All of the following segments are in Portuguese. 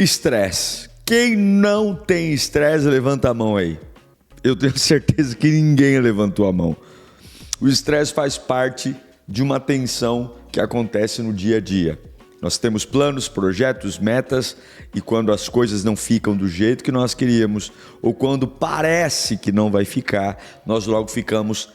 Estresse. Quem não tem estresse, levanta a mão aí. Eu tenho certeza que ninguém levantou a mão. O estresse faz parte de uma tensão que acontece no dia a dia. Nós temos planos, projetos, metas, e quando as coisas não ficam do jeito que nós queríamos, ou quando parece que não vai ficar, nós logo ficamos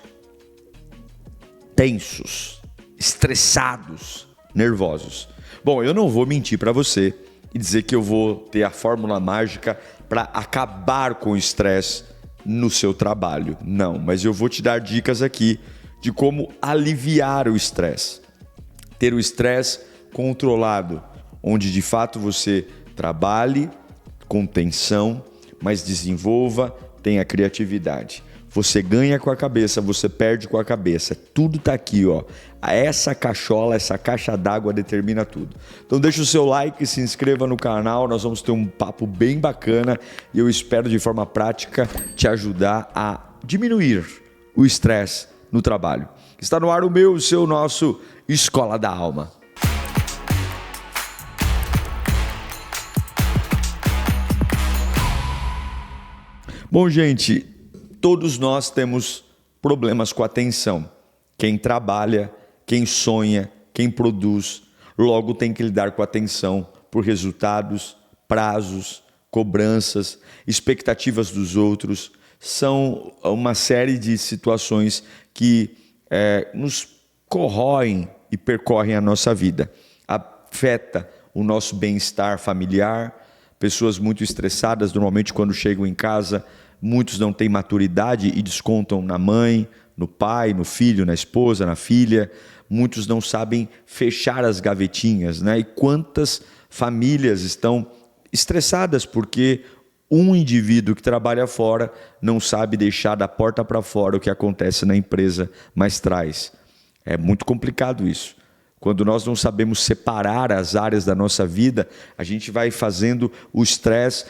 tensos, estressados, nervosos. Bom, eu não vou mentir para você e dizer que eu vou ter a fórmula mágica para acabar com o estresse no seu trabalho. Não, mas eu vou te dar dicas aqui de como aliviar o estresse. Ter o estresse controlado, onde de fato você trabalhe com tensão, mas desenvolva, tenha criatividade. Você ganha com a cabeça, você perde com a cabeça. Tudo tá aqui, ó. Essa cachola, essa caixa d'água determina tudo. Então deixa o seu like, se inscreva no canal, nós vamos ter um papo bem bacana e eu espero de forma prática te ajudar a diminuir o estresse no trabalho. Está no ar o meu, o seu, o nosso Escola da Alma. Bom, gente, todos nós temos problemas com a atenção. Quem trabalha, quem sonha, quem produz, logo tem que lidar com a atenção por resultados, prazos, cobranças, expectativas dos outros. São uma série de situações que nos corroem e percorrem a nossa vida. Afeta o nosso bem-estar familiar. Pessoas muito estressadas, normalmente quando chegam em casa, muitos não têm maturidade e descontam na mãe, no pai, no filho, na esposa, na filha. Muitos não sabem fechar as gavetinhas, né? E quantas famílias estão estressadas porque um indivíduo que trabalha fora não sabe deixar da porta para fora o que acontece na empresa, mas traz. É muito complicado isso. Quando nós não sabemos separar as áreas da nossa vida, a gente vai fazendo o estresse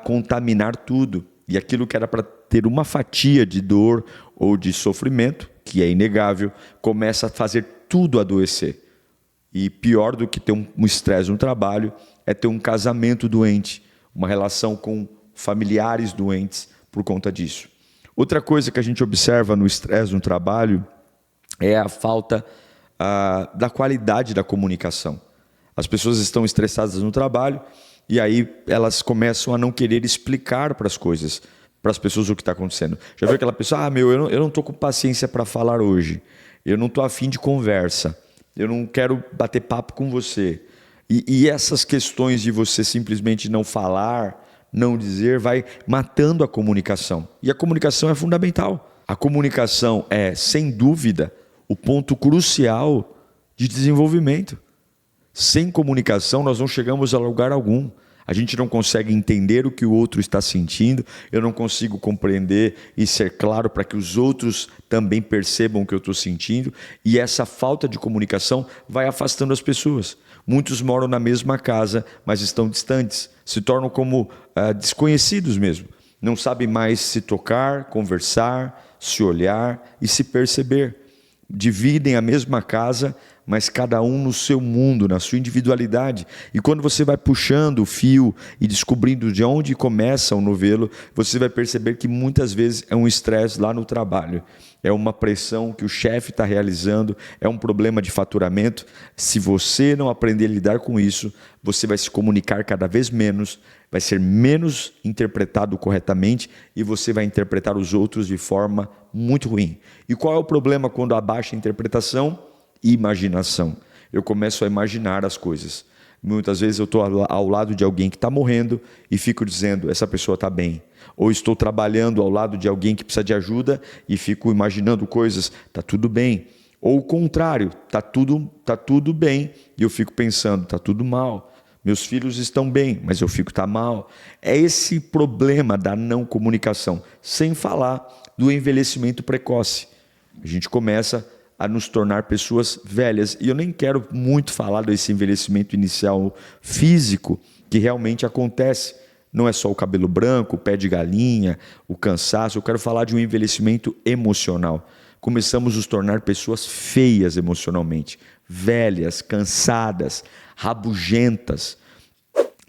contaminar tudo. E aquilo que era para ter uma fatia de dor ou de sofrimento, que é inegável, começa a fazer tudo adoecer. E pior do que ter um estresse no trabalho é ter um casamento doente, uma relação com familiares doentes por conta disso. Outra coisa que a gente observa no estresse no trabalho é a falta da qualidade da comunicação. As pessoas estão estressadas no trabalho e aí elas começam a não querer explicar para as coisas, para as pessoas o que está acontecendo. Já viu aquela pessoa, eu não estou com paciência para falar hoje, eu não estou afim de conversa, eu não quero bater papo com você. E essas questões de você simplesmente não falar, não dizer, vai matando a comunicação. E a comunicação é fundamental. A comunicação é, sem dúvida, o ponto crucial de desenvolvimento. Sem comunicação, nós não chegamos a lugar algum. A gente não consegue entender o que o outro está sentindo, eu não consigo compreender e ser claro para que os outros também percebam o que eu estou sentindo, e essa falta de comunicação vai afastando as pessoas. Muitos moram na mesma casa, mas estão distantes, se tornam como desconhecidos mesmo. Não sabem mais se tocar, conversar, se olhar e se perceber. Dividem a mesma casa, mas cada um no seu mundo, na sua individualidade. E quando você vai puxando o fio e descobrindo de onde começa o novelo, você vai perceber que muitas vezes é um estresse lá no trabalho. É uma pressão que o chefe está realizando, é um problema de faturamento. Se você não aprender a lidar com isso, você vai se comunicar cada vez menos, vai ser menos interpretado corretamente e você vai interpretar os outros de forma muito ruim. E qual é o problema quando há baixa interpretação? Imaginação. Eu começo a imaginar as coisas. Muitas vezes eu estou ao lado de alguém que está morrendo e fico dizendo, essa pessoa está bem. Ou estou trabalhando ao lado de alguém que precisa de ajuda e fico imaginando coisas, está tudo bem. Ou o contrário, está tudo bem e eu fico pensando, está tudo mal. Meus filhos estão bem, mas eu fico, está mal. É esse problema da não comunicação, sem falar do envelhecimento precoce. A gente começa a nos tornar pessoas velhas. E eu nem quero muito falar desse envelhecimento inicial físico que realmente acontece. Não é só o cabelo branco, o pé de galinha, o cansaço. Eu quero falar de um envelhecimento emocional. Começamos a nos tornar pessoas feias emocionalmente, velhas, cansadas, rabugentas.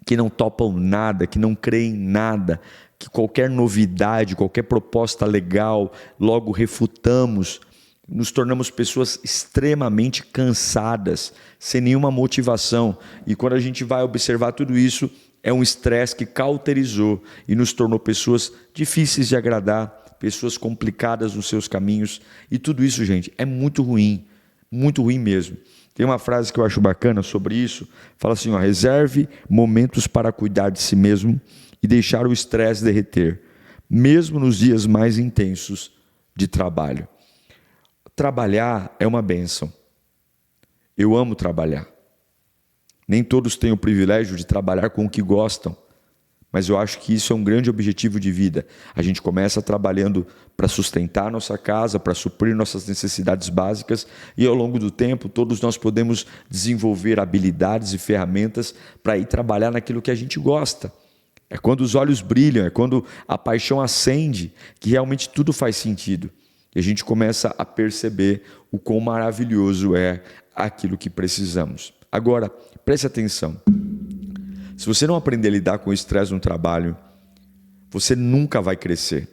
que não topam nada, que não creem em nada, que qualquer novidade, qualquer proposta legal, logo refutamos, nos tornamos pessoas extremamente cansadas, sem nenhuma motivação. E quando a gente vai observar tudo isso, é um estresse que cauterizou e nos tornou pessoas difíceis de agradar, pessoas complicadas nos seus caminhos. E tudo isso, gente, é muito ruim mesmo. Tem uma frase que eu acho bacana sobre isso, fala assim, reserve momentos para cuidar de si mesmo e deixar o estresse derreter, mesmo nos dias mais intensos de trabalho. Trabalhar é uma bênção. Eu amo trabalhar. Nem todos têm o privilégio de trabalhar com o que gostam, mas eu acho que isso é um grande objetivo de vida. A gente começa trabalhando para sustentar nossa casa, para suprir nossas necessidades básicas, e ao longo do tempo todos nós podemos desenvolver habilidades e ferramentas para ir trabalhar naquilo que a gente gosta. É quando os olhos brilham, é quando a paixão acende, que realmente tudo faz sentido. E a gente começa a perceber o quão maravilhoso é aquilo que precisamos. Agora, preste atenção. Se você não aprender a lidar com o estresse no trabalho, você nunca vai crescer.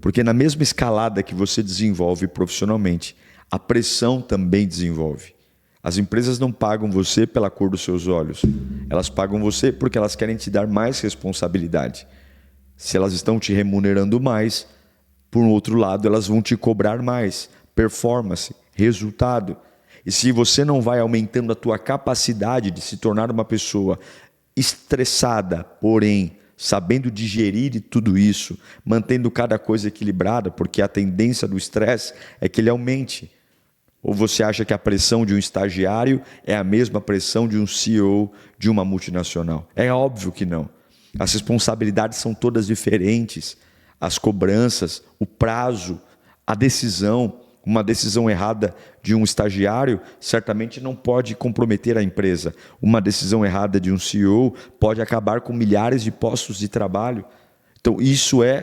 Porque na mesma escalada que você desenvolve profissionalmente, a pressão também desenvolve. As empresas não pagam você pela cor dos seus olhos. Elas pagam você porque elas querem te dar mais responsabilidade. Se elas estão te remunerando mais, por outro lado, elas vão te cobrar mais, performance, resultado. E se você não vai aumentando a tua capacidade de se tornar uma pessoa estressada, porém sabendo digerir tudo isso, mantendo cada coisa equilibrada, porque a tendência do estresse é que ele aumente. Ou você acha que a pressão de um estagiário é a mesma pressão de um CEO de uma multinacional? É óbvio que não. As responsabilidades são todas diferentes. As cobranças, o prazo, a decisão, uma decisão errada de um estagiário certamente não pode comprometer a empresa. Uma decisão errada de um CEO pode acabar com milhares de postos de trabalho. Então, isso é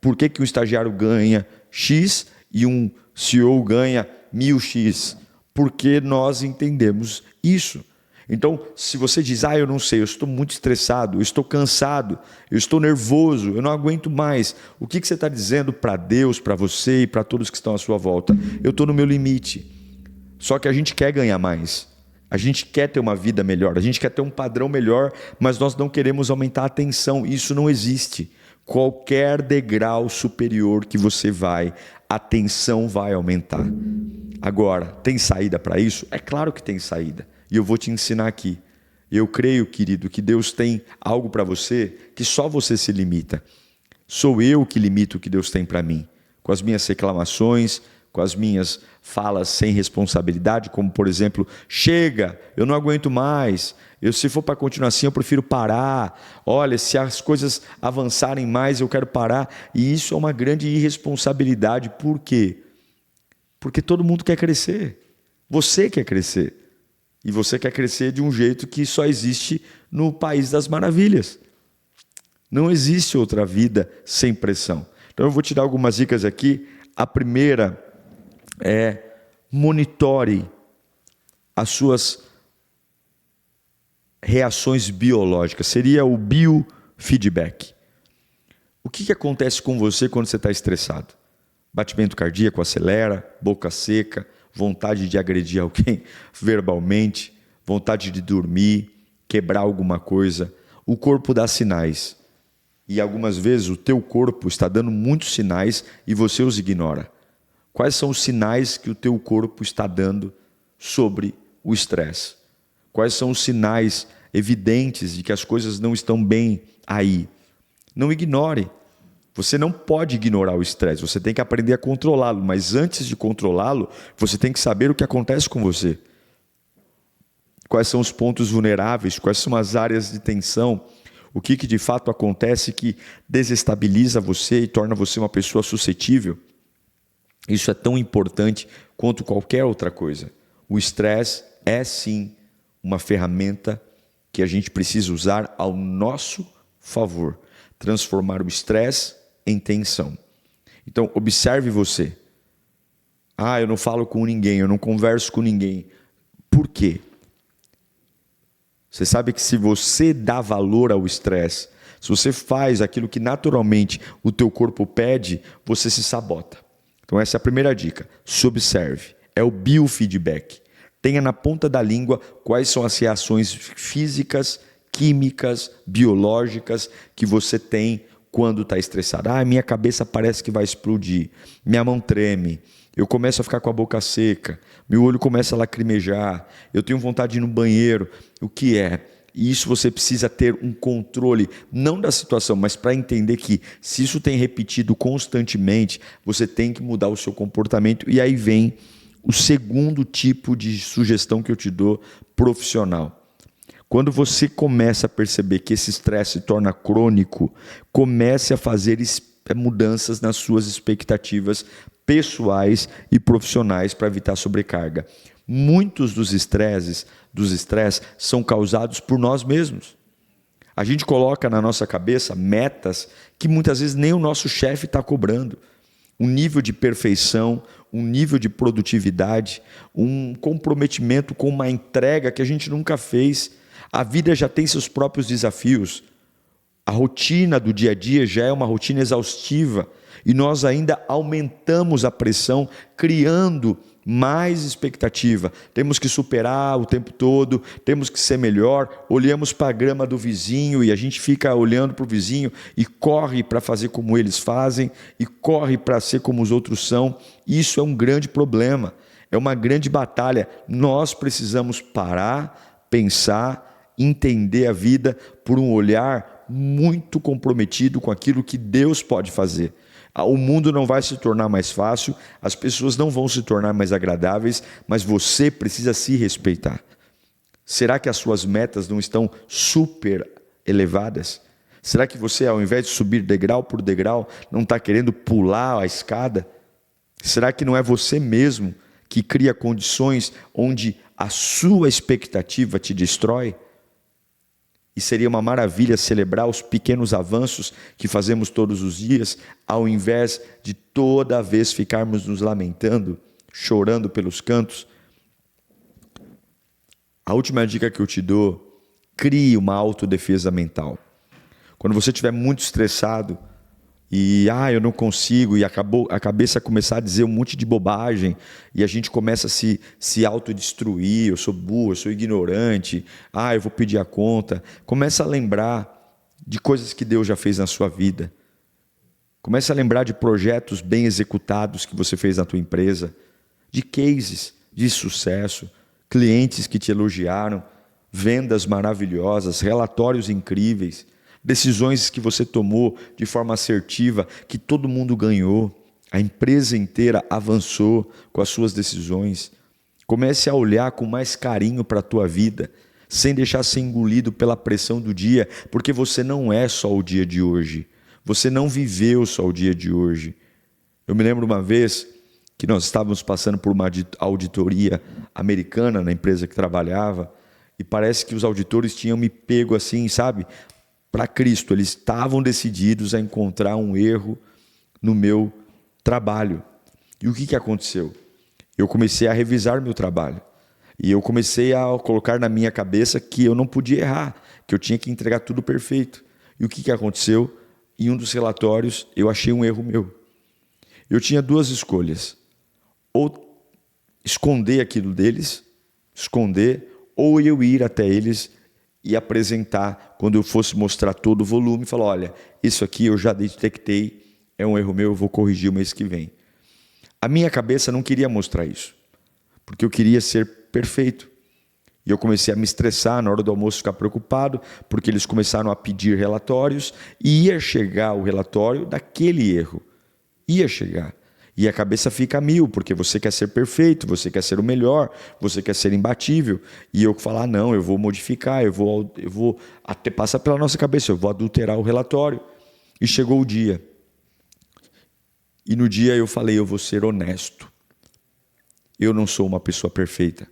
por que um estagiário ganha X e um CEO ganha 1000X. Porque nós entendemos isso. Então, se você diz, eu não sei, eu estou muito estressado, eu estou cansado, eu estou nervoso, eu não aguento mais. O que você está dizendo para Deus, para você e para todos que estão à sua volta? Eu estou no meu limite. Só que a gente quer ganhar mais. A gente quer ter uma vida melhor, a gente quer ter um padrão melhor, mas nós não queremos aumentar a tensão. Isso não existe. Qualquer degrau superior que você vai, a tensão vai aumentar. Agora, tem saída para isso? É claro que tem saída. E eu vou te ensinar aqui. Eu creio, querido, que Deus tem algo para você que só você se limita. Sou eu que limito o que Deus tem para mim. Com as minhas reclamações, com as minhas falas sem responsabilidade, como por exemplo, chega, eu não aguento mais. Se for para continuar assim, eu prefiro parar. Olha, se as coisas avançarem mais, eu quero parar. E isso é uma grande irresponsabilidade. Por quê? Porque todo mundo quer crescer. Você quer crescer. E você quer crescer de um jeito que só existe no País das Maravilhas. Não existe outra vida sem pressão. Então eu vou te dar algumas dicas aqui. A primeira é monitore as suas reações biológicas. Seria o biofeedback. O que acontece com você quando você está estressado? Batimento cardíaco acelera, boca seca, vontade de agredir alguém verbalmente, vontade de dormir, quebrar alguma coisa. O corpo dá sinais. E algumas vezes o teu corpo está dando muitos sinais e você os ignora. Quais são os sinais que o teu corpo está dando sobre o estresse? Quais são os sinais evidentes de que as coisas não estão bem aí? Não ignore. Você não pode ignorar o estresse, você tem que aprender a controlá-lo, mas antes de controlá-lo, você tem que saber o que acontece com você. Quais são os pontos vulneráveis, quais são as áreas de tensão, o que de fato acontece que desestabiliza você e torna você uma pessoa suscetível. Isso é tão importante quanto qualquer outra coisa. O estresse é sim uma ferramenta que a gente precisa usar ao nosso favor. Transformar o estresse em tensão. Então, observe você. Eu não falo com ninguém, eu não converso com ninguém. Por quê? Você sabe que se você dá valor ao estresse, se você faz aquilo que naturalmente o teu corpo pede, você se sabota. Então essa é a primeira dica. Se observe. É o biofeedback. Tenha na ponta da língua quais são as reações físicas, químicas, biológicas que você tem quando está estressado. Minha cabeça parece que vai explodir. Minha mão treme. Eu começo a ficar com a boca seca. Meu olho começa a lacrimejar. Eu tenho vontade de ir no banheiro. O que é? E isso você precisa ter um controle, não da situação, mas para entender que se isso tem repetido constantemente, você tem que mudar o seu comportamento. E aí vem o segundo tipo de sugestão que eu te dou, profissional. Quando você começa a perceber que esse estresse se torna crônico, comece a fazer mudanças nas suas expectativas pessoais e profissionais para evitar sobrecarga. Muitos dos estresses são causados por nós mesmos. A gente coloca na nossa cabeça metas que muitas vezes nem o nosso chefe está cobrando. Um nível de perfeição, um nível de produtividade, um comprometimento com uma entrega que a gente nunca fez. A vida já tem seus próprios desafios. A rotina do dia a dia já é uma rotina exaustiva e nós ainda aumentamos a pressão, criando mais expectativa. Temos que superar o tempo todo, temos que ser melhor. Olhamos para a grama do vizinho e a gente fica olhando para o vizinho e corre para fazer como eles fazem e corre para ser como os outros são. Isso é um grande problema, é uma grande batalha. Nós precisamos parar, pensar, entender a vida por um olhar muito comprometido com aquilo que Deus pode fazer. O mundo não vai se tornar mais fácil, as pessoas não vão se tornar mais agradáveis, mas você precisa se respeitar. Será que as suas metas não estão super elevadas? Será que você, ao invés de subir degrau por degrau, não está querendo pular a escada? Será que não é você mesmo que cria condições onde a sua expectativa te destrói? E seria uma maravilha celebrar os pequenos avanços que fazemos todos os dias, ao invés de toda vez ficarmos nos lamentando, chorando pelos cantos. A última dica que eu te dou, crie uma autodefesa mental. Quando você estiver muito estressado e eu não consigo, e a cabeça começar a dizer um monte de bobagem, e a gente começa a se autodestruir, eu sou burro, eu sou ignorante, eu vou pedir a conta. Começa a lembrar de coisas que Deus já fez na sua vida. Começa a lembrar de projetos bem executados que você fez na tua empresa, de cases de sucesso, clientes que te elogiaram, vendas maravilhosas, relatórios incríveis, decisões que você tomou de forma assertiva, que todo mundo ganhou, a empresa inteira avançou com as suas decisões. Comece a olhar com mais carinho para a tua vida, sem deixar ser engolido pela pressão do dia, porque você não é só o dia de hoje, você não viveu só o dia de hoje. Eu me lembro uma vez que nós estávamos passando por uma auditoria americana na empresa que trabalhava, e parece que os auditores tinham me pego assim, sabe, para Cristo. Eles estavam decididos a encontrar um erro no meu trabalho. E o que aconteceu? Eu comecei a revisar meu trabalho. E eu comecei a colocar na minha cabeça que eu não podia errar, que eu tinha que entregar tudo perfeito. E o que aconteceu? Em um dos relatórios, eu achei um erro meu. Eu tinha duas escolhas. Ou esconder aquilo deles, ou eu ir até eles e apresentar, quando eu fosse mostrar todo o volume, falar, olha, isso aqui eu já detectei, é um erro meu, eu vou corrigir o mês que vem. A minha cabeça não queria mostrar isso, porque eu queria ser perfeito. E eu comecei a me estressar na hora do almoço, ficar preocupado, porque eles começaram a pedir relatórios, e ia chegar o relatório daquele erro. Ia chegar. E a cabeça fica a mil, porque você quer ser perfeito, você quer ser o melhor, você quer ser imbatível. E eu falar, não, eu vou modificar, eu vou até passar pela nossa cabeça, eu vou adulterar o relatório. E chegou o dia. E no dia eu falei, eu vou ser honesto. Eu não sou uma pessoa perfeita.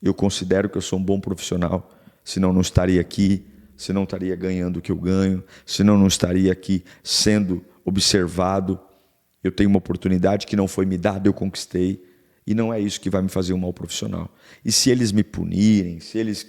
Eu considero que eu sou um bom profissional, senão não estaria aqui, senão não estaria ganhando o que eu ganho, senão não estaria aqui sendo observado. Eu tenho uma oportunidade que não foi me dada, eu conquistei. E não é isso que vai me fazer um mau profissional. E se eles me punirem, se eles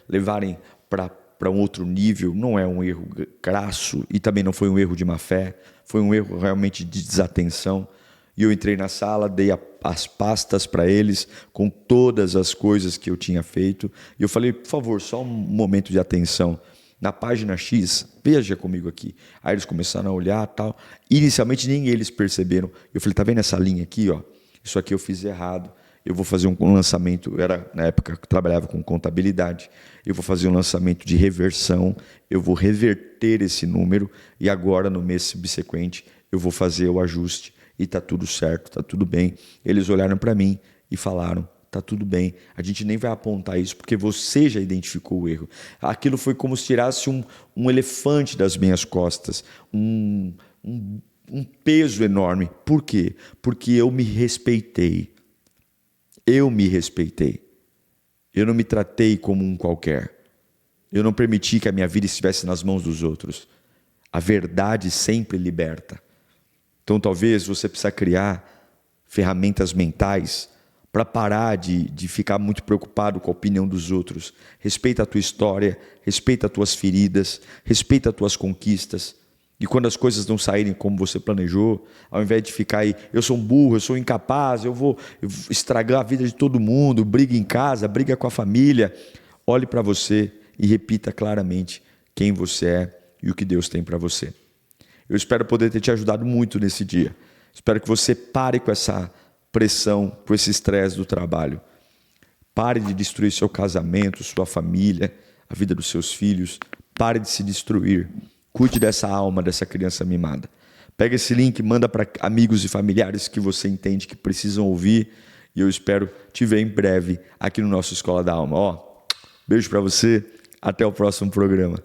levarem para um outro nível, não é um erro crasso e também não foi um erro de má fé, foi um erro realmente de desatenção. E eu entrei na sala, dei as pastas para eles com todas as coisas que eu tinha feito. E eu falei, por favor, só um momento de atenção. Na página X, veja comigo aqui. Aí eles começaram a olhar e tal. Inicialmente nem eles perceberam. Eu falei, tá vendo essa linha aqui? Ó? Isso aqui eu fiz errado. Eu vou fazer um lançamento, na época que eu trabalhava com contabilidade, eu vou fazer um lançamento de reversão, eu vou reverter esse número e agora no mês subsequente eu vou fazer o ajuste e está tudo certo, está tudo bem. Eles olharam para mim e falaram, está tudo bem, a gente nem vai apontar isso porque você já identificou o erro. Aquilo foi como se tirasse um elefante das minhas costas, um peso enorme. Por quê? Porque eu me respeitei. Eu me respeitei. Eu não me tratei como um qualquer. Eu não permiti que a minha vida estivesse nas mãos dos outros. A verdade sempre liberta. Então talvez você precisa criar ferramentas mentais para parar de ficar muito preocupado com a opinião dos outros. Respeita a tua história, respeita as tuas feridas, respeita as tuas conquistas. E quando as coisas não saírem como você planejou, ao invés de ficar aí, eu sou um burro, eu sou incapaz, eu vou estragar a vida de todo mundo, briga em casa, briga com a família, olhe para você e repita claramente quem você é e o que Deus tem para você. Eu espero poder ter te ajudado muito nesse dia. Espero que você pare com essa pressão, com esse estresse do trabalho. Pare de destruir seu casamento, sua família, a vida dos seus filhos. Pare de se destruir. Cuide dessa alma, dessa criança mimada. Pega esse link, manda para amigos e familiares que você entende que precisam ouvir. E eu espero te ver em breve aqui no nosso Escola da Alma. Beijo para você, até o próximo programa.